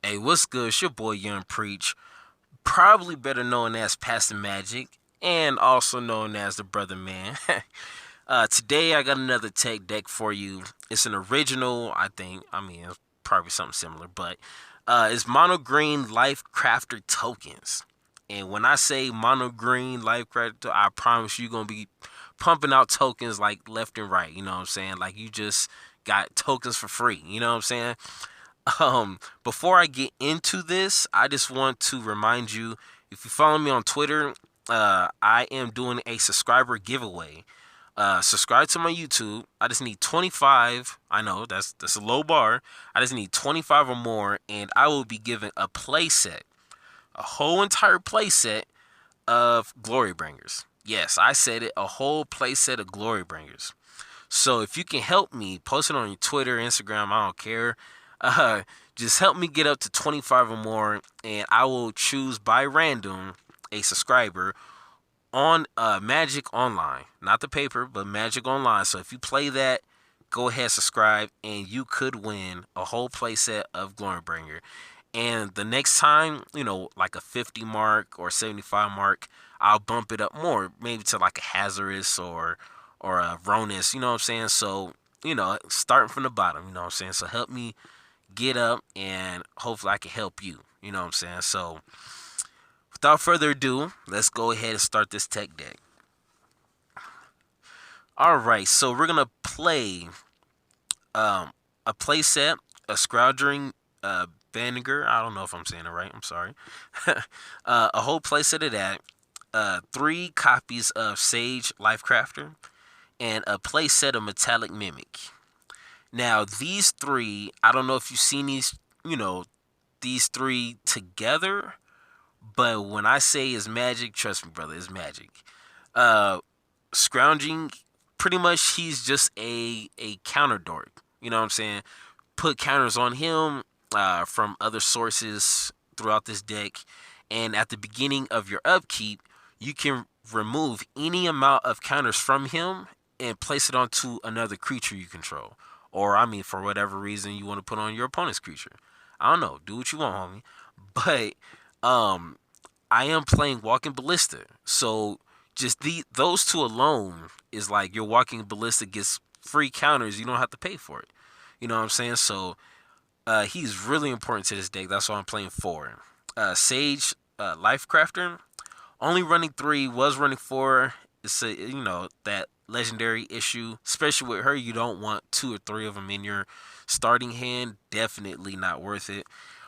Hey, what's good? It's your boy Young Preach, probably better known as Pastor Magic, and also known as the Brother Man. Today I got another tech deck for you. It's an original, I think. I mean, it's probably something similar, but it's mono green Lifecrafter tokens. And when I say mono green Lifecrafter, I promise you're gonna be pumping out tokens like left and right. You know what I'm saying? Like you just got tokens for free. You know what I'm saying? Before I get into this, I just want to remind you, if you follow me on Twitter, I am doing a subscriber giveaway. Subscribe to my YouTube. I just need 25. I know that's a low bar. I just need 25 or more, and I will be given a playset, a whole entire playset of Glory Bringers. Yes, I said it, a whole playset of Glory Bringers. So if you can help me, post it on your Twitter, Instagram, I don't care. Uh, just help me get up to 25 or more, and I will choose by random a subscriber on Magic Online. Not the paper, but Magic Online. So if you play that, go ahead, subscribe, and you could win a whole playset of Glorybringer. And the next time, like a 50 mark or 75 mark, I'll bump it up more, maybe to like a Hazardous or a Ronus, you know what I'm saying? So, starting from the bottom, you know what I'm saying? So help me get up and hopefully I can help you, you know what I'm saying? So without further ado, let's go ahead and start this tech deck. All right, so we're gonna play a playset, a Scrounging Banniger. I don't know if I'm saying it right. I'm sorry. A whole playset of that. 3 copies of Sage Lifecrafter, and a playset of Metallic Mimic. Now these three, I don't know if you've seen these three together, but when I say it's magic, trust me, brother, it's magic. Uh, Scrounging, pretty much he's just a counter dork. You know what I'm saying? Put counters on him from other sources throughout this deck, and at the beginning of your upkeep, you can remove any amount of counters from him and place it onto another creature you control. Or, I mean, for whatever reason you want to put on your opponent's creature. I don't know. Do what you want, homie. But I am playing Walking Ballista. So just those two alone is like your Walking Ballista gets free counters. You don't have to pay for it. You know what I'm saying? So he's really important to this deck. That's why I'm playing 4. Sage Lifecrafter, only running 3, was running 4. It's that legendary issue, especially with her. You don't want 2 or 3 of them in your starting hand. Definitely not worth it.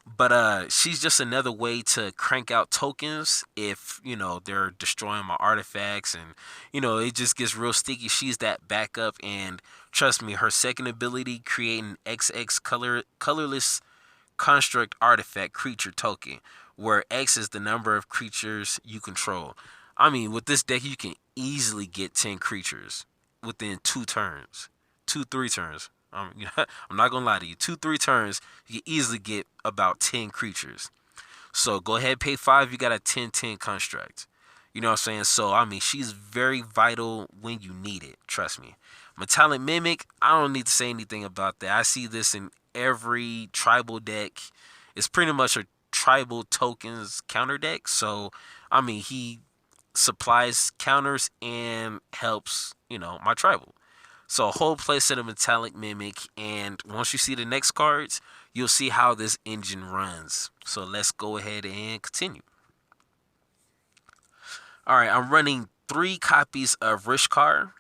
But she's just another way to crank out tokens if they're destroying my artifacts, and it just gets real sticky. She's that backup, and trust me, her second ability, create an XX colorless construct artifact creature token, where X is the number of creatures you control. I mean, with this deck, you can easily get 10 creatures within 2 turns, 3 turns. I'm not gonna lie to you. 2, 3 turns, you can easily get about 10 creatures. So go ahead, pay 5. You got a 10/10 construct. You know what I'm saying? So I mean, she's very vital when you need it. Trust me. Metallic Mimic, I don't need to say anything about that. I see this in every tribal deck. It's pretty much a tribal tokens counter deck. So I mean, he supplies counters and helps my tribal. So a whole playset of Metallic Mimic, and once you see the next cards, you'll see how this engine runs. So let's go ahead and continue. All right, I'm running 3 copies of Rishkar,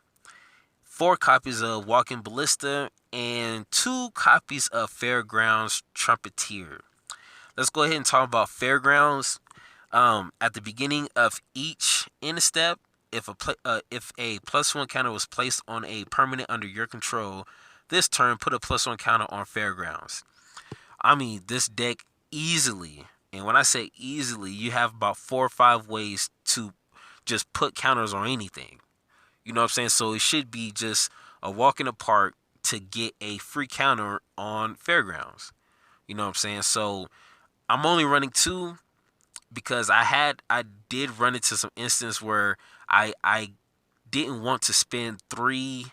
4 copies of Walking Ballista, and 2 copies of Fairgrounds Trumpeter. Let's go ahead and talk about Fairgrounds. At the beginning of each end step, if a +1 counter was placed on a permanent under your control, this turn put a +1 counter on Fairgrounds. I mean, this deck easily, and when I say easily, you have about 4 or 5 ways to just put counters on anything. You know what I'm saying? So it should be just a walk in the park to get a free counter on Fairgrounds. You know what I'm saying? So I'm only running 2 because I did run into some instance where I didn't want to spend 3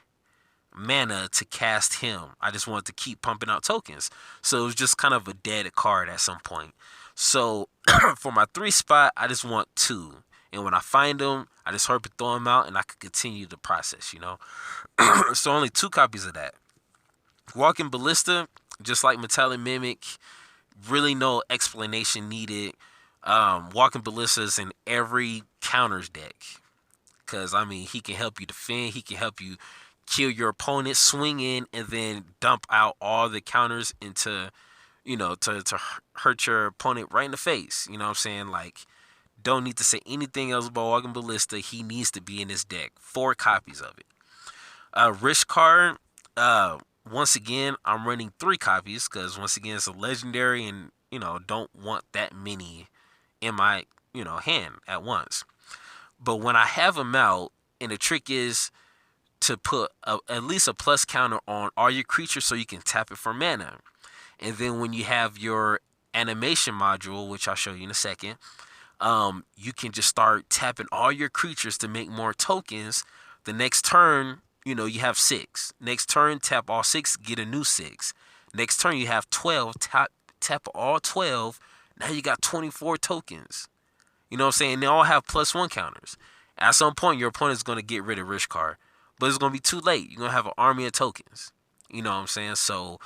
mana to cast him. I just wanted to keep pumping out tokens. So it was just kind of a dead card at some point. So for my 3 spot, I just want 2. And when I find them, I just hurry up and throw them out and I can continue the process, you know? So only 2 copies of that. Walking Ballista, just like Metallic Mimic, really no explanation needed. Walking Ballista is in every counters deck. Because, I mean, he can help you defend. He can help you kill your opponent, swing in, and then dump out all the counters into, you know, to hurt your opponent right in the face. You know what I'm saying? Like, don't need to say anything else about Walking Ballista. He needs to be in this deck. 4 copies of it. Rich card, once again, I'm running 3 copies because, once again, it's a legendary and, you know, don't want that many in my, you know, hand at once. But when I have them out, and the trick is to put at least a plus counter on all your creatures so you can tap it for mana. And then when you have your animation module, which I'll show you in a second, you can just start tapping all your creatures to make more tokens. The next turn, you know, you have 6. Next turn, tap all 6, get a new 6. Next turn, you have 12, tap all 12. Now you got 24 tokens. You know what I'm saying? They all have +1 counters. At some point, your opponent's going to get rid of Rich card. But it's going to be too late. You're going to have an army of tokens. You know what I'm saying? So,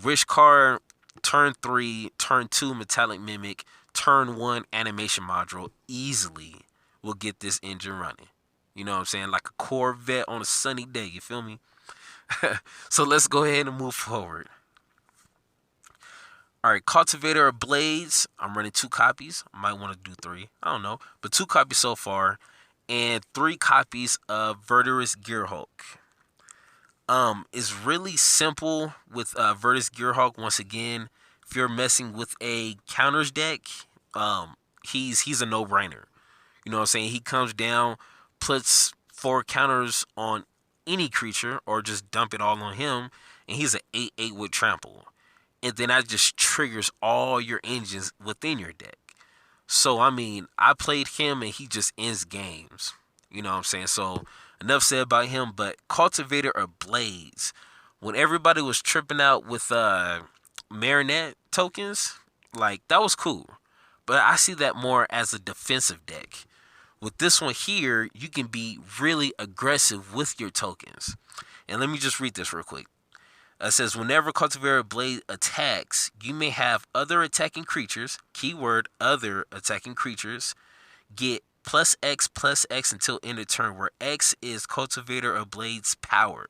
Rich card, turn 3, turn 2, Metallic Mimic, turn 1, animation module, easily will get this engine running. You know what I'm saying? Like a Corvette on a sunny day. You feel me? So, let's go ahead and move forward. All right, Cultivator of Blades. I'm running 2 copies. I might want to do 3. I don't know. But 2 copies so far. And 3 copies of Verdurous Gearhulk. It's really simple with Verdurous Gearhulk. Once again, if you're messing with a counters deck, he's a no-brainer. You know what I'm saying? He comes down, puts 4 counters on any creature, or just dump it all on him, and he's an 8/8 with trample. And then that just triggers all your engines within your deck. So, I mean, I played him and he just ends games. You know what I'm saying? So, enough said about him. But Cultivator of Blades. When everybody was tripping out with Marinette tokens, like, that was cool. But I see that more as a defensive deck. With this one here, you can be really aggressive with your tokens. And let me just read this real quick. It says, whenever Cultivator Blade attacks, you may have other attacking creatures, keyword other attacking creatures, get +X until end of turn, where X is Cultivator of Blade's power.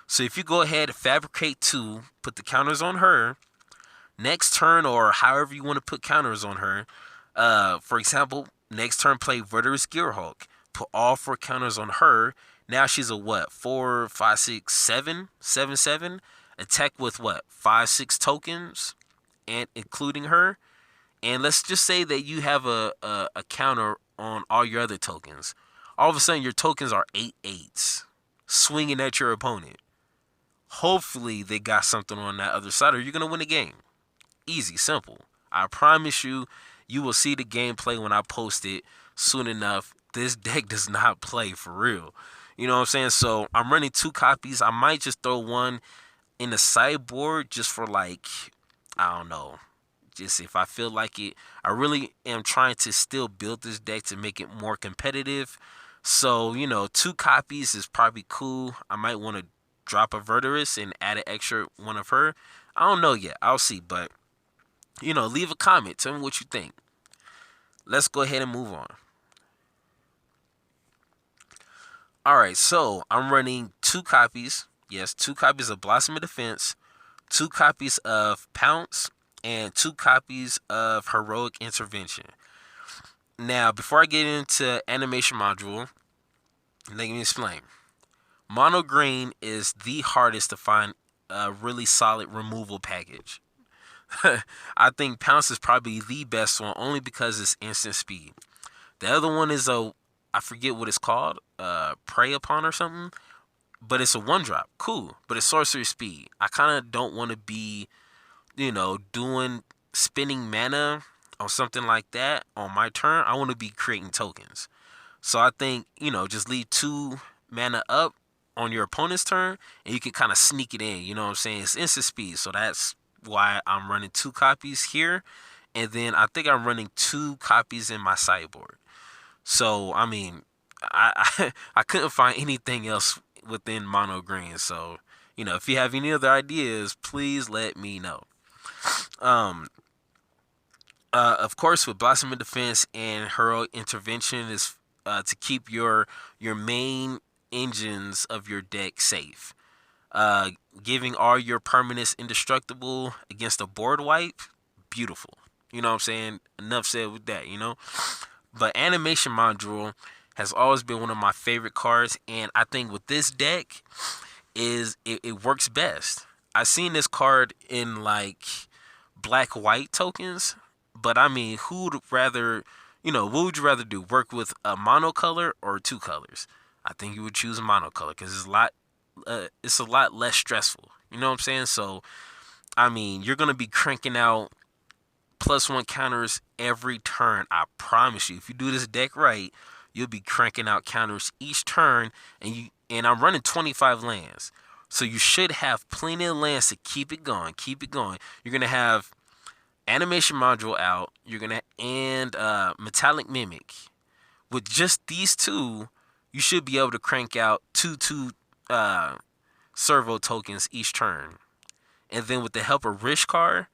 So if you go ahead and fabricate 2, put the counters on her, next turn, or however you want to put counters on her, for example, next turn play Verdurous Gearhulk, put all 4 counters on her. Now she's a what? 4, 5, 6, 7, 7, 7. Attack with what? 5, 6 tokens, and including her. And let's just say that you have a counter on all your other tokens. All of a sudden, your tokens are 8/8s, swinging at your opponent. Hopefully, they got something on that other side, or you're gonna win the game. Easy, simple. I promise you, you will see the gameplay when I post it soon enough. This deck does not play for real. You know what I'm saying? So I'm running 2 copies. I might just throw 1 in the sideboard just for, like, I don't know, just if I feel like it. I really am trying to still build this deck to make it more competitive. So, you know, 2 copies is probably cool. I might want to drop a Verdurous and add an extra one of her. I don't know yet. I'll see. But, you know, leave a comment. Tell me what you think. Let's go ahead and move on. All right, so I'm running 2 copies. Yes, 2 copies of Blossom of Defense, 2 copies of Pounce, and 2 copies of Heroic Intervention. Now, before I get into animation module, let me explain. Mono green is the hardest to find a really solid removal package. I think Pounce is probably the best one, only because it's instant speed. The other one is I forget what it's called, Prey Upon or something. But it's a 1-drop. Cool. But it's sorcery speed. I kind of don't want to be, you know, spending mana on something like that on my turn. I want to be creating tokens. So I think, you know, just leave 2 mana up on your opponent's turn, and you can kind of sneak it in. You know what I'm saying? It's instant speed, so that's why I'm running 2 copies here, and then I think I'm running 2 copies in my sideboard. So I mean, I couldn't find anything else within mono green. So if you have any other ideas, please let me know. Um, of course, with Blossom of Defense and Hero Intervention is to keep your main engines of your deck safe. Uh, Giving all your permanents indestructible against a board wipe, beautiful. You know what I'm saying? Enough said with that. But Animation Module has always been one of my favorite cards, and I think with this deck it works best. I've seen this card in like black white tokens, but I mean, what would you rather do? Work with a monocolor or 2 colors? I think you would choose a monocolor because it's a lot less stressful. You know what I'm saying? So I mean, you're gonna be cranking out +1 counters every turn. I promise you. If you do this deck right, you'll be cranking out counters each turn, and I'm running 25 lands. So you should have plenty of lands to keep it going. Keep it going. You're gonna have Animation Module out. You're gonna and Metallic Mimic. With just these two, you should be able to crank out two servo tokens each turn. And then with the help of Rishkar,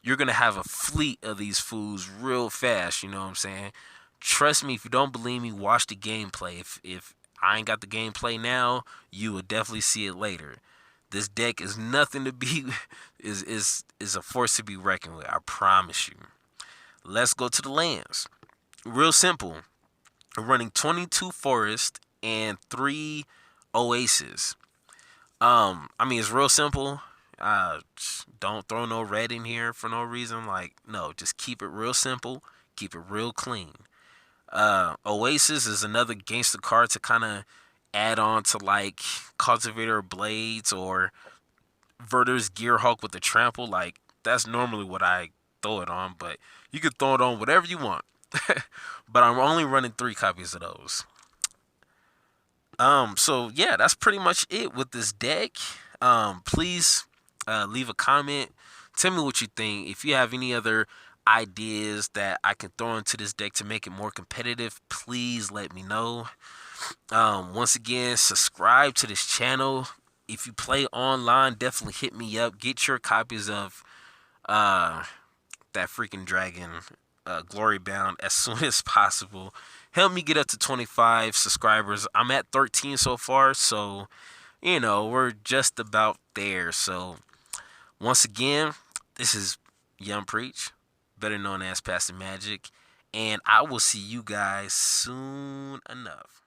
you're gonna have a fleet of these fools real fast. You know what I'm saying? Trust me, if you don't believe me, watch the gameplay. If I ain't got the gameplay now, you will definitely see it later. This deck is nothing to be is a force to be reckoned with. I promise you. Let's go to the lands. Real simple. I'm running 22 forest and 3 oasis. I mean, it's real simple. Don't throw no red in here for no reason. Like, no, just keep it real simple. Keep it real clean. Oasis is another gangster card to kind of add on to like Cultivator Blades or Verter's Gearhawk with the trample. Like, that's normally what I throw it on, but you can throw it on whatever you want. But I'm only running 3 copies of those. So yeah, that's pretty much it with this deck. Please leave a comment. Tell me what you think. If you have any other ideas that I can throw into this deck to make it more competitive, please let me know. Once again, subscribe to this channel. If you play online, definitely hit me up. Get your copies of that freaking dragon, Glory Bound, as soon as possible. Help me get up to 25 subscribers. I'm at 13 so far, so we're just about there. So once again, this is Young Preach, better known as Pastor Magic, and I will see you guys soon enough.